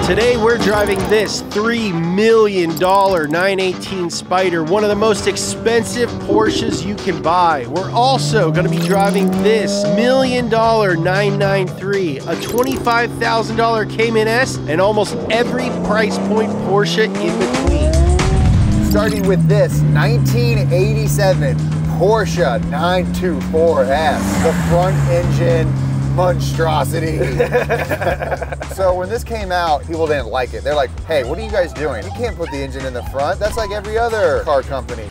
Today we're driving this $3 million 918 Spyder, one of the most expensive Porsches you can buy. We're also going to be driving this $1 million 993, a $25,000 Cayman S, and almost every price point Porsche in between. Starting with this 1987 Porsche 924S, the front engine monstrosity. So when this came out, people didn't like it. They're like, hey, what are you guys doing? You can't put the engine in the front. That's like every other car company.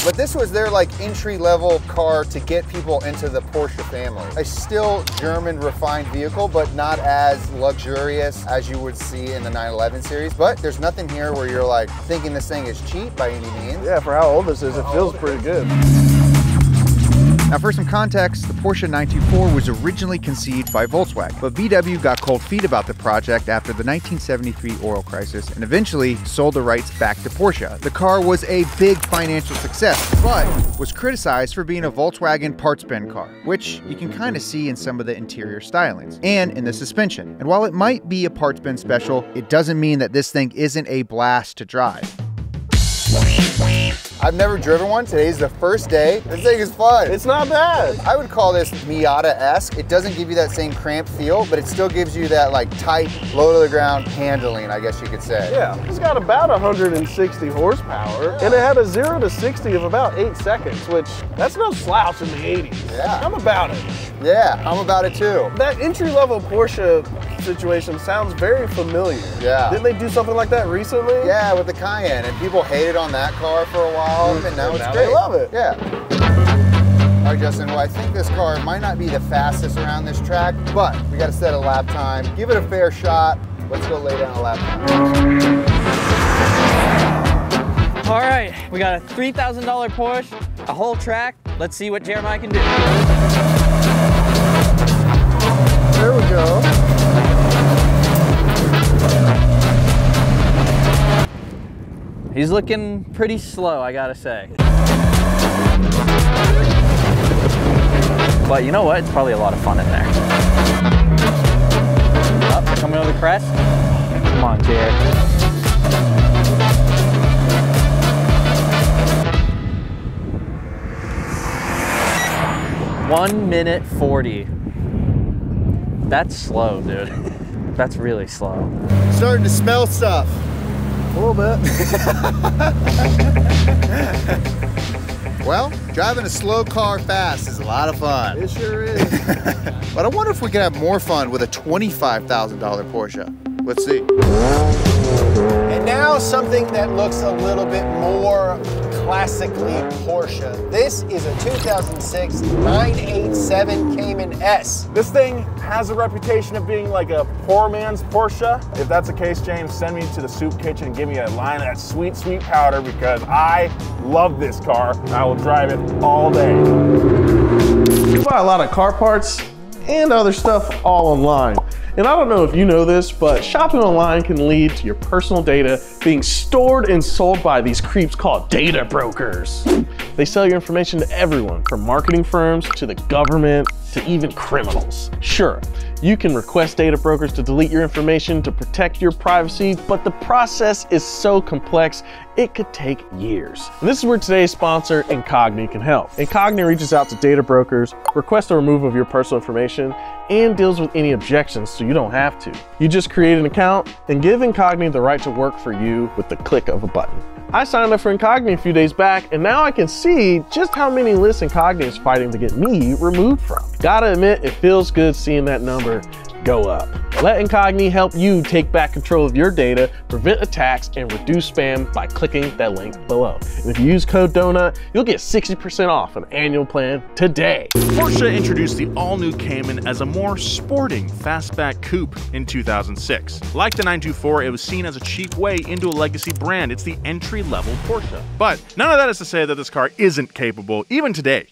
But this was their like entry-level car to get people into the Porsche family. A still German refined vehicle, but not as luxurious as you would see in the 911 series. But there's nothing here where you're like thinking this thing is cheap by any means. Yeah, for how old this is, it feels pretty good. Now for some context, the Porsche 924 was originally conceived by Volkswagen, but VW got cold feet about the project after the 1973 oil crisis and eventually sold the rights back to Porsche. The car was a big financial success, but was criticized for being a Volkswagen parts bin car, which you can kind of see in some of the interior stylings and in the suspension. And while it might be a parts bin special, it doesn't mean that this thing isn't a blast to drive. I've never driven one. Today's the first day. This thing is fun. It's not bad. I would call this Miata-esque. It doesn't give you that same cramped feel, but it still gives you that like tight, low to the ground handling, I guess you could say. Yeah, it's got about 160 horsepower, and it had a 0 to 60 of about 8 seconds, which that's no slouch in the 80s. Yeah. I'm about it. Yeah, I'm about it too. That entry-level Porsche situation sounds very familiar. Yeah. Didn't they do something like that recently? Yeah, with the Cayenne, and people hated on that car for a while, and now it's great. They love it. Yeah. All right, Justin, well, I think this car might not be the fastest around this track, but we got to set a lap time. Give it a fair shot. Let's go lay down a lap time. All right, we got a $3,000 Porsche, a whole track. Let's see what Jeremiah can do. There we go. He's looking pretty slow, I gotta say. But you know what? It's probably a lot of fun in there. Up, coming over the crest. Come on, Jared. 1 minute 40. That's slow, dude. That's really slow. Starting to smell stuff. A little bit. Well, driving a slow car fast is a lot of fun. It sure is. But I wonder if we can have more fun with a $25,000 Porsche. Let's see. And now something that looks a little bit more classically Porsche. This is a 2006 987 Cayman S. This thing has a reputation of being like a poor man's Porsche. If that's the case, James, send me to the soup kitchen and give me a line of that sweet, sweet powder because I love this car. I will drive it all day. You buy a lot of car parts and other stuff all online. And I don't know if you know this, but shopping online can lead to your personal data being stored and sold by these creeps called data brokers. They sell your information to everyone, from marketing firms to the government to even criminals. Sure, you can request data brokers to delete your information to protect your privacy, but the process is so complex, it could take years. And this is where today's sponsor, Incogni, can help. Incogni reaches out to data brokers, requests the removal of your personal information, and deals with any objections so you don't have to. You just create an account and give Incogni the right to work for you with the click of a button. I signed up for Incogni a few days back, and now I can see just how many lists Incogni is fighting to get me removed from. Gotta admit, it feels good seeing that number go up. Let Incogni help you take back control of your data, prevent attacks, and reduce spam by clicking that link below. And if you use code DONUT, you'll get 60% off an annual plan today. Porsche introduced the all-new Cayman as a more sporting fastback coupe in 2006. Like the 924, it was seen as a cheap way into a legacy brand. It's the entry-level Porsche. But none of that is to say that this car isn't capable, even today.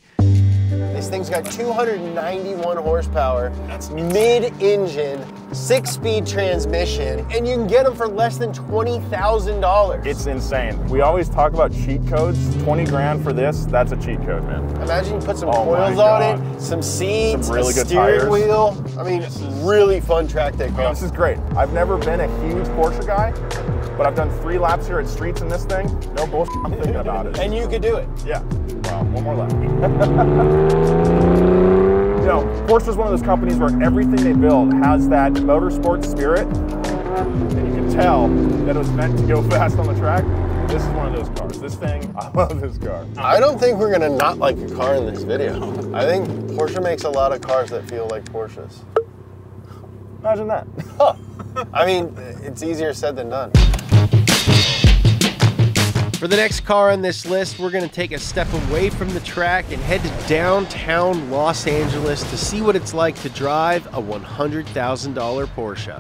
This thing's got 291 horsepower. That's mid-engine, 6-speed transmission, and you can get them for less than $20,000. It's insane. We always talk about cheat codes. 20 grand for this, that's a cheat code, man. Imagine you put some Oh coils my on God. it, some seats, Some really a good steering tires. wheel. I mean, really fun track day car. This is great. I've never been a huge Porsche guy, but I've done 3 laps here at Streets in this thing. No bullshit, I'm thinking about it. And you could do it. Yeah. Wow, one more lap. You know, Porsche is one of those companies where everything they build has that motorsport spirit, and you can tell that it was meant to go fast on the track. This is one of those cars. This thing, I love this car. I don't think we're gonna not like a car in this video. I think Porsche makes a lot of cars that feel like Porsches. Imagine that. I mean, it's easier said than done. For the next car on this list, we're gonna take a step away from the track and head to downtown Los Angeles to see what it's like to drive a $100,000 Porsche.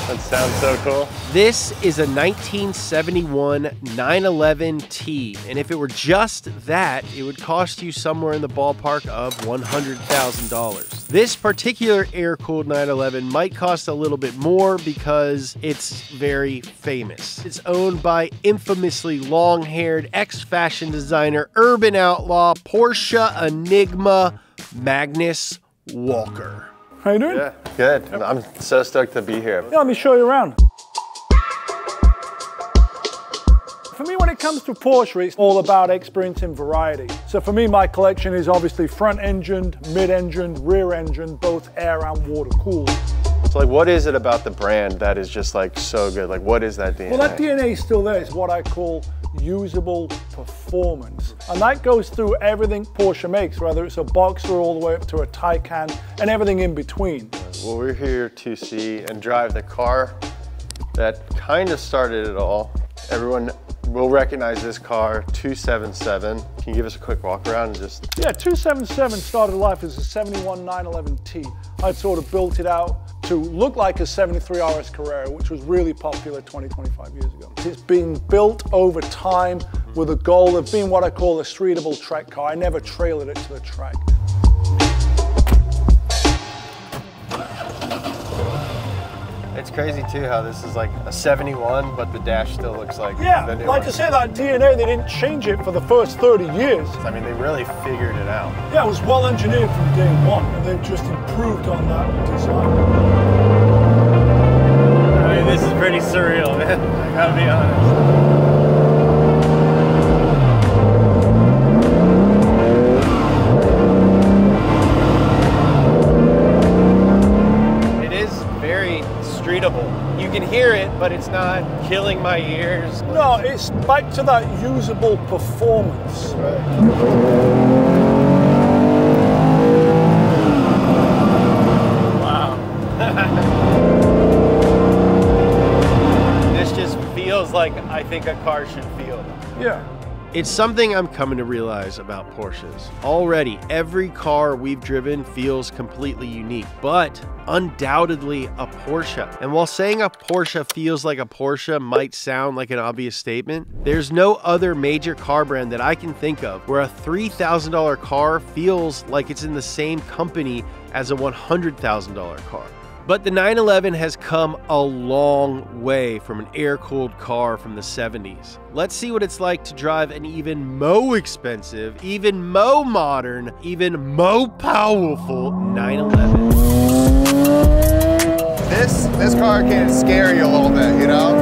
That sounds so cool. This is a 1971 911T, and if it were just that, it would cost you somewhere in the ballpark of $100,000. This particular air-cooled 911 might cost a little bit more because it's very famous. It's owned by infamously long-haired ex-fashion designer, urban outlaw, Porsche Enigma Magnus Walker. How you doing? Yeah, good. I'm so stoked to be here. Yeah, let me show you around. For me, when it comes to Porsche, it's all about experiencing variety. So for me, my collection is obviously front-engined, mid-engined, rear-engined, both air and water cooled. So like, what is it about the brand that is just like so good? Like, what is that DNA? Well, that DNA is still there. It's what I call usable performance. And that goes through everything Porsche makes, whether it's a Boxer all the way up to a Taycan and everything in between. Well, we're here to see and drive the car that kind of started it all. Everyone will recognize this car, 277. Can you give us a quick walk around and just... Yeah, 277 started life as a 71 911T. I'd sort of built it out to look like a 73 RS Carrera, which was really popular 20, 25 years ago. It's been built over time with a goal of being what I call a streetable track car. I never trailered it to the track. It's crazy too how this is like a 71, but the dash still looks like Yeah, the new like one. I say, that DNA, they didn't change it for the first 30 years. I mean, they really figured it out. Yeah, it was well engineered from day one, and they've just improved on that design. I mean, this is pretty surreal, man. I gotta be honest. You can hear it, but it's not killing my ears. No, it's back to that usable performance. Wow. This just feels like I think a car should feel. Yeah. It's something I'm coming to realize about Porsches. Already, every car we've driven feels completely unique, but undoubtedly a Porsche. And while saying a Porsche feels like a Porsche might sound like an obvious statement, there's no other major car brand that I can think of where a $3,000 car feels like it's in the same company as a $100,000 car. But the 911 has come a long way from an air-cooled car from the 70s. Let's see what it's like to drive an even more expensive, even more modern, even more powerful 911. This car can scare you a little bit, you know?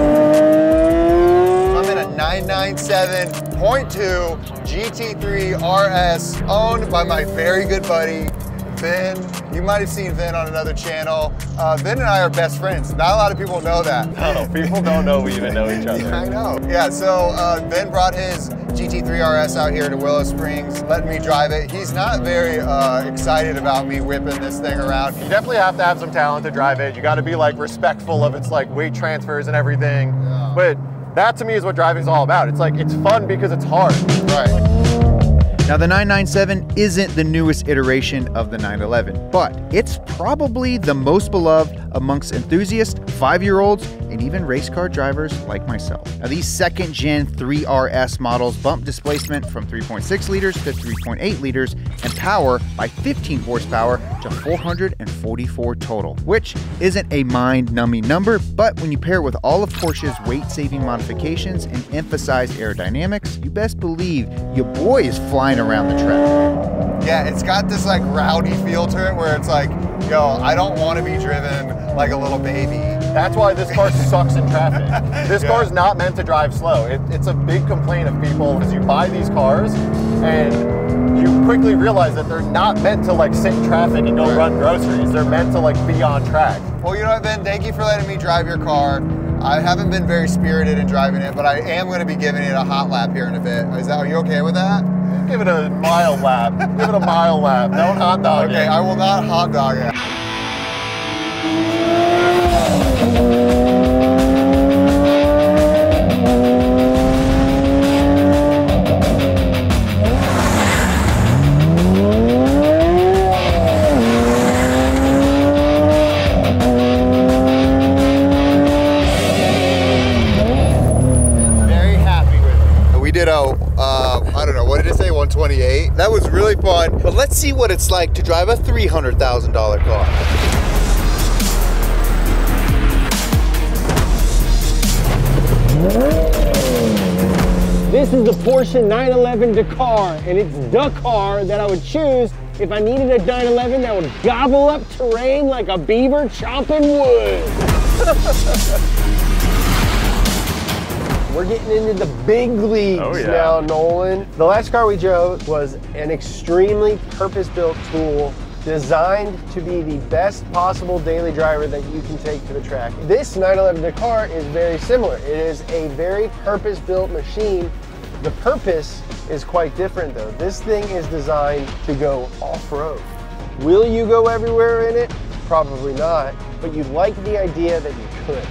I'm in a 997.2 GT3 RS owned by my very good buddy, Vin. You might have seen Vin on another channel. Vin and I are best friends. Not a lot of people know that. No, people don't know we even know each other. Yeah, I know. Yeah, so Vin brought his GT3 RS out here to Willow Springs, letting me drive it. He's not very excited about me whipping this thing around. You definitely have to have some talent to drive it. You got to be like respectful of its like weight transfers and everything. Yeah. But that to me is what driving's all about. It's like, it's fun because it's hard. Right. Now the 997 isn't the newest iteration of the 911, but it's probably the most beloved amongst enthusiasts 5-year-olds, and even race car drivers like myself. Now, these second-gen 3RS models bump displacement from 3.6 liters to 3.8 liters and power by 15 horsepower to 444 total, which isn't a mind-numbing number, but when you pair it with all of Porsche's weight-saving modifications and emphasized aerodynamics, you best believe your boy is flying around the track. Yeah, it's got this like rowdy feel to it where it's like, yo, I don't want to be driven like a little baby. That's why this car sucks in traffic. This car is not meant to drive slow. It's a big complaint of people because you buy these cars and you quickly realize that they're not meant to like sit in traffic and go run groceries. They're meant to like be on track. Well, you know what, Ben? Thank you for letting me drive your car. I haven't been very spirited in driving it, but I am going to be giving it a hot lap here in a bit. Are you okay with that? Give it a mild lap. Give it a mild lap. Don't hot dog it. Okay, I will not hot dog it. I don't know, what did it say, 128? That was really fun, but let's see what it's like to drive a $300,000 car. This is the Porsche 911 Dakar, and it's the car that I would choose if I needed a 911 that would gobble up terrain like a beaver chopping wood. We're getting into the big leagues now, Nolan. The last car we drove was an extremely purpose-built tool designed to be the best possible daily driver that you can take to the track. This 911 Dakar is very similar. It is a very purpose-built machine. The purpose is quite different though. This thing is designed to go off-road. Will you go everywhere in it? Probably not, but you like the idea that you could.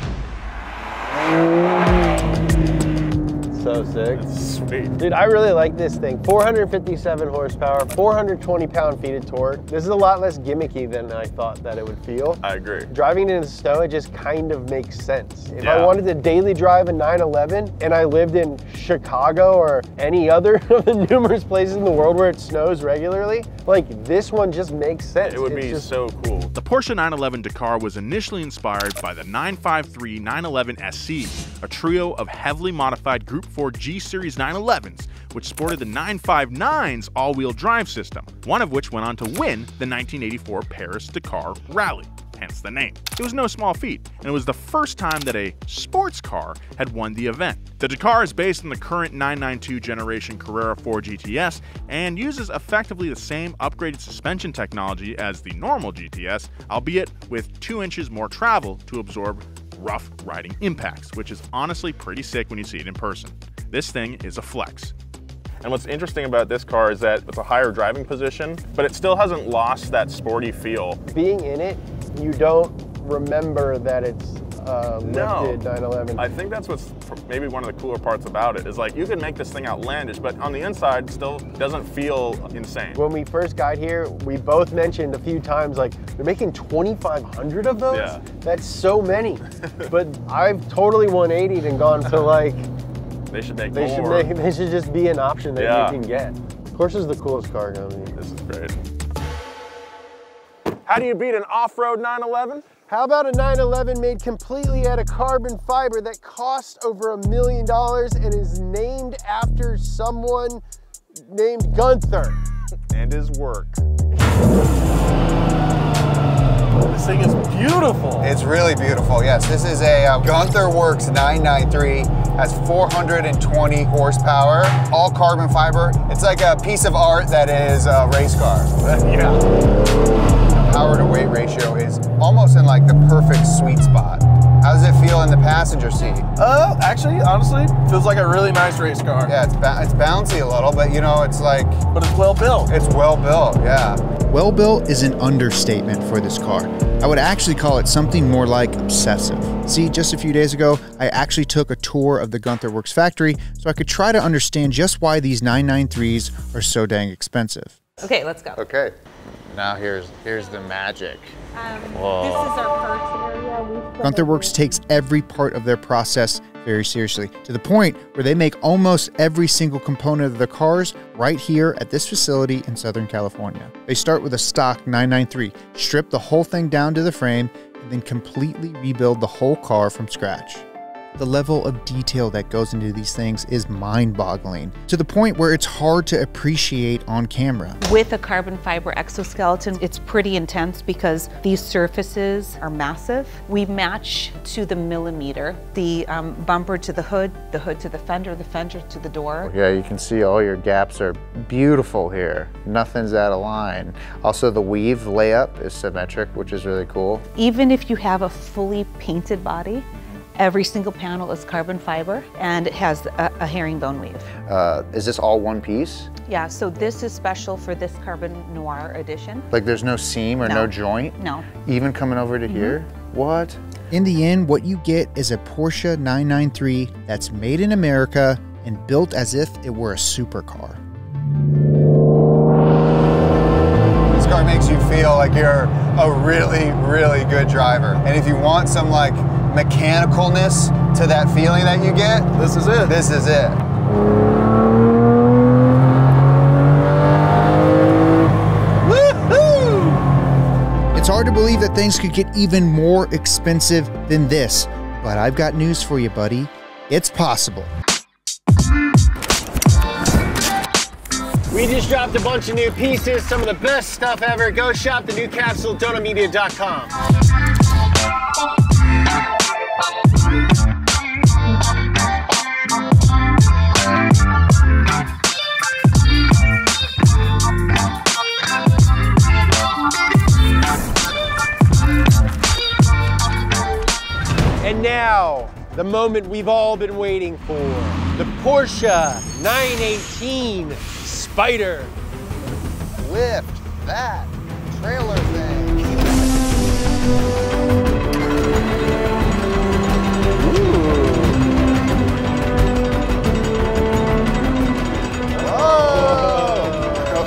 So sick. That's sweet. Dude, I really like this thing. 457 horsepower, 420 pound-feet of torque. This is a lot less gimmicky than I thought that it would feel. I agree. Driving it in the snow, it just kind of makes sense. If I wanted to daily drive a 911 and I lived in Chicago or any other of the numerous places in the world where it snows regularly, like this one just makes sense. It would be so cool. The Porsche 911 Dakar was initially inspired by the 953 911 SC, a trio of heavily modified Group 4 G-Series 911s, which sported the 959's all-wheel drive system, one of which went on to win the 1984 Paris-Dakar Rally, hence the name. It was no small feat, and it was the first time that a sports car had won the event. The Dakar is based on the current 992 generation Carrera 4 GTS and uses effectively the same upgraded suspension technology as the normal GTS, albeit with 2 inches more travel to absorb rough riding impacts, which is honestly pretty sick when you see it in person. This thing is a flex. And what's interesting about this car is that it's a higher driving position, but it still hasn't lost that sporty feel. Being in it, you don't remember that it's lifted 911. I think that's what's maybe one of the cooler parts about it, is like you can make this thing outlandish, but on the inside it still doesn't feel insane. When we first got here, we both mentioned a few times, like, they're making 2,500 of those? Yeah. That's so many. But I've totally 180'd and gone to like, they should make more. They should just be an option that you can get. Porsche is the coolest car coming. This is great. How do you beat an off-road 911? How about a 911 made completely out of carbon fiber that cost over $1 million and is named after someone named Gunther? And his work. This thing is beautiful. It's really beautiful, yes. This is a Gunther Werks 993, has 420 horsepower, all carbon fiber. It's like a piece of art that is a race car. Power to weight ratio is almost in like the perfect sweet spot. How does it feel in the passenger seat? Actually, honestly, feels like a really nice race car. Yeah, it's bouncy a little, but you know, it's like... But it's well built. It's well built, yeah. Well built is an understatement for this car. I would actually call it something more like obsessive. See, just a few days ago, I actually took a tour of the Gunther Werks factory so I could try to understand just why these 993s are so dang expensive. Okay, let's go. Okay. Now here's the magic. This is our parts area. Gunther Werks takes every part of their process very seriously, to the point where they make almost every single component of their cars right here at this facility in Southern California. They start with a stock 993, strip the whole thing down to the frame, and then completely rebuild the whole car from scratch. The level of detail that goes into these things is mind-boggling, to the point where it's hard to appreciate on camera. With a carbon fiber exoskeleton, it's pretty intense because these surfaces are massive. We match to the millimeter, the bumper to the hood to the fender to the door. Yeah, you can see all your gaps are beautiful here. Nothing's out of line. Also, the weave layup is symmetric, which is really cool. Even if you have a fully painted body, every single panel is carbon fiber and it has a herringbone weave. Is this all one piece? Yeah, so this is special for this Carbon Noir edition. Like there's no seam or no joint? No. Even coming over to here? What? In the end, what you get is a Porsche 993 that's made in America and built as if it were a supercar. This car makes you feel like you're a really, really good driver. And if you want some like mechanicalness to that feeling that you get, this is it. This is it. Woohoo! It's hard to believe that things could get even more expensive than this, but I've got news for you, buddy. It's possible. We just dropped a bunch of new pieces, some of the best stuff ever. Go shop the new capsule, donumedia.com. And now, the moment we've all been waiting for, the Porsche 918 Spyder. Lift that trailer thing.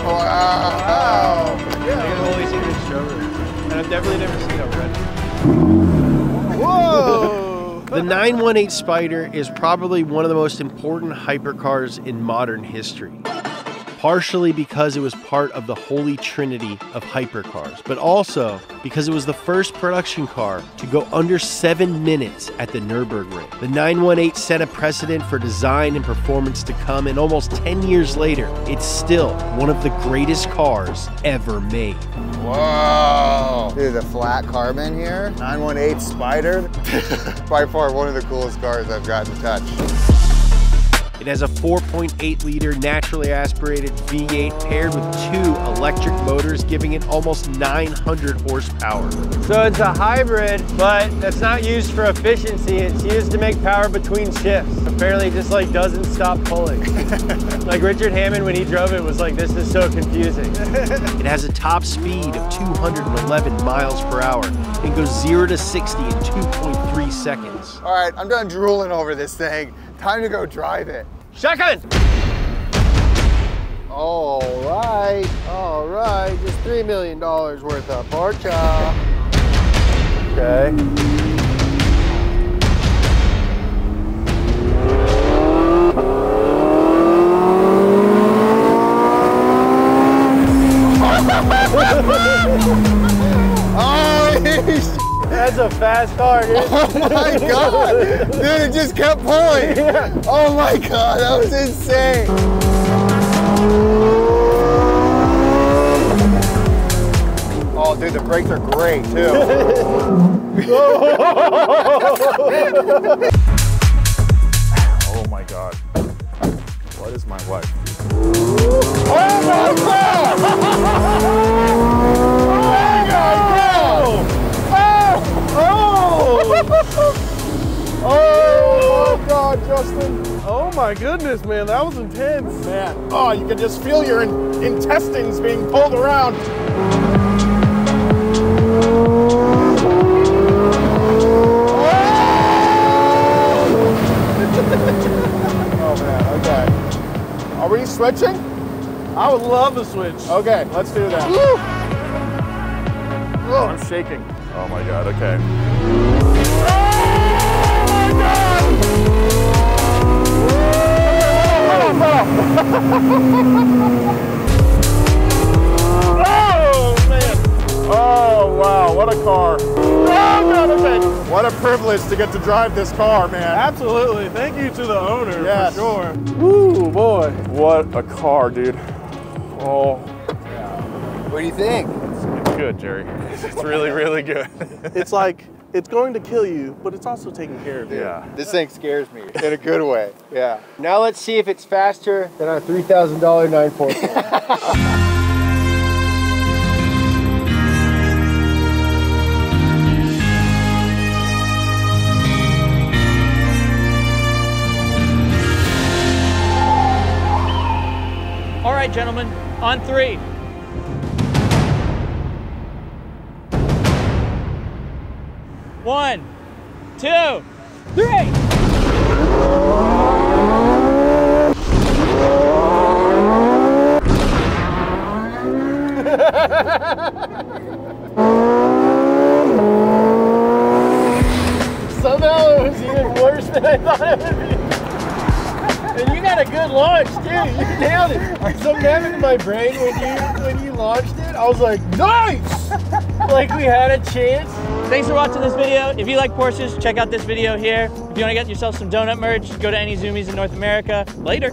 Wow. Yeah. I've only seen this showroom, and I've definitely never seen it already. Whoa! The 918 Spyder is probably one of the most important hypercars in modern history. Partially because it was part of the holy trinity of hypercars, but also because it was the first production car to go under 7 minutes at the Nürburgring. The 918 set a precedent for design and performance to come, and almost 10 years later, it's still one of the greatest cars ever made. Whoa! Dude, the flat carbon here, 918 Spyder, by far one of the coolest cars I've gotten to touch. It has a 4.8-liter naturally aspirated V8 paired with 2 electric motors, giving it almost 900 horsepower. So it's a hybrid, but that's not used for efficiency. It's used to make power between shifts. Apparently it just like doesn't stop pulling. Like Richard Hammond, when he drove it, was like, this is so confusing. It has a top speed of 211 miles per hour and goes 0 to 60 in 2.3 seconds. All right, I'm done drooling over this thing. Time to go drive it. Second! All right, just $3 million worth of Porsche. Okay. That's a fast car, dude. Oh my God. Dude, it just kept pulling. Yeah. Oh my God, that was insane. Oh, dude, the brakes are great, too. Oh my God. What is my wife? Oh my God! Oh my God, Justin. Oh my goodness, man, that was intense. Man, oh, you can just feel your intestines being pulled around. Oh man, okay. Are we switching? I would love to switch. Okay, let's do that. Woo! I'm shaking. Oh my God, okay. Oh man! Oh wow, what a car! Oh God, okay. What a privilege to get to drive this car, man. Absolutely. Thank you to the owner, Yes. for sure. Woo, boy. What a car, dude. Oh, What do you think? it's good, Jerry. It's really, really good. It's like, it's going to kill you, but it's also taking care of you. Yeah. This thing scares me in a good way. Yeah. Now let's see if it's faster than our $3,000 944. All right, gentlemen, on 3. One, 2, 3. Somehow it was even worse than I thought it would be. And you got a good launch too. You nailed it. Something happened in my brain when you launched it. I was like, nice! Like we had a chance. Thanks for watching this video. If you like Porsches, check out this video here. If you want to get yourself some donut merch, go to any Zoomies in North America. Later.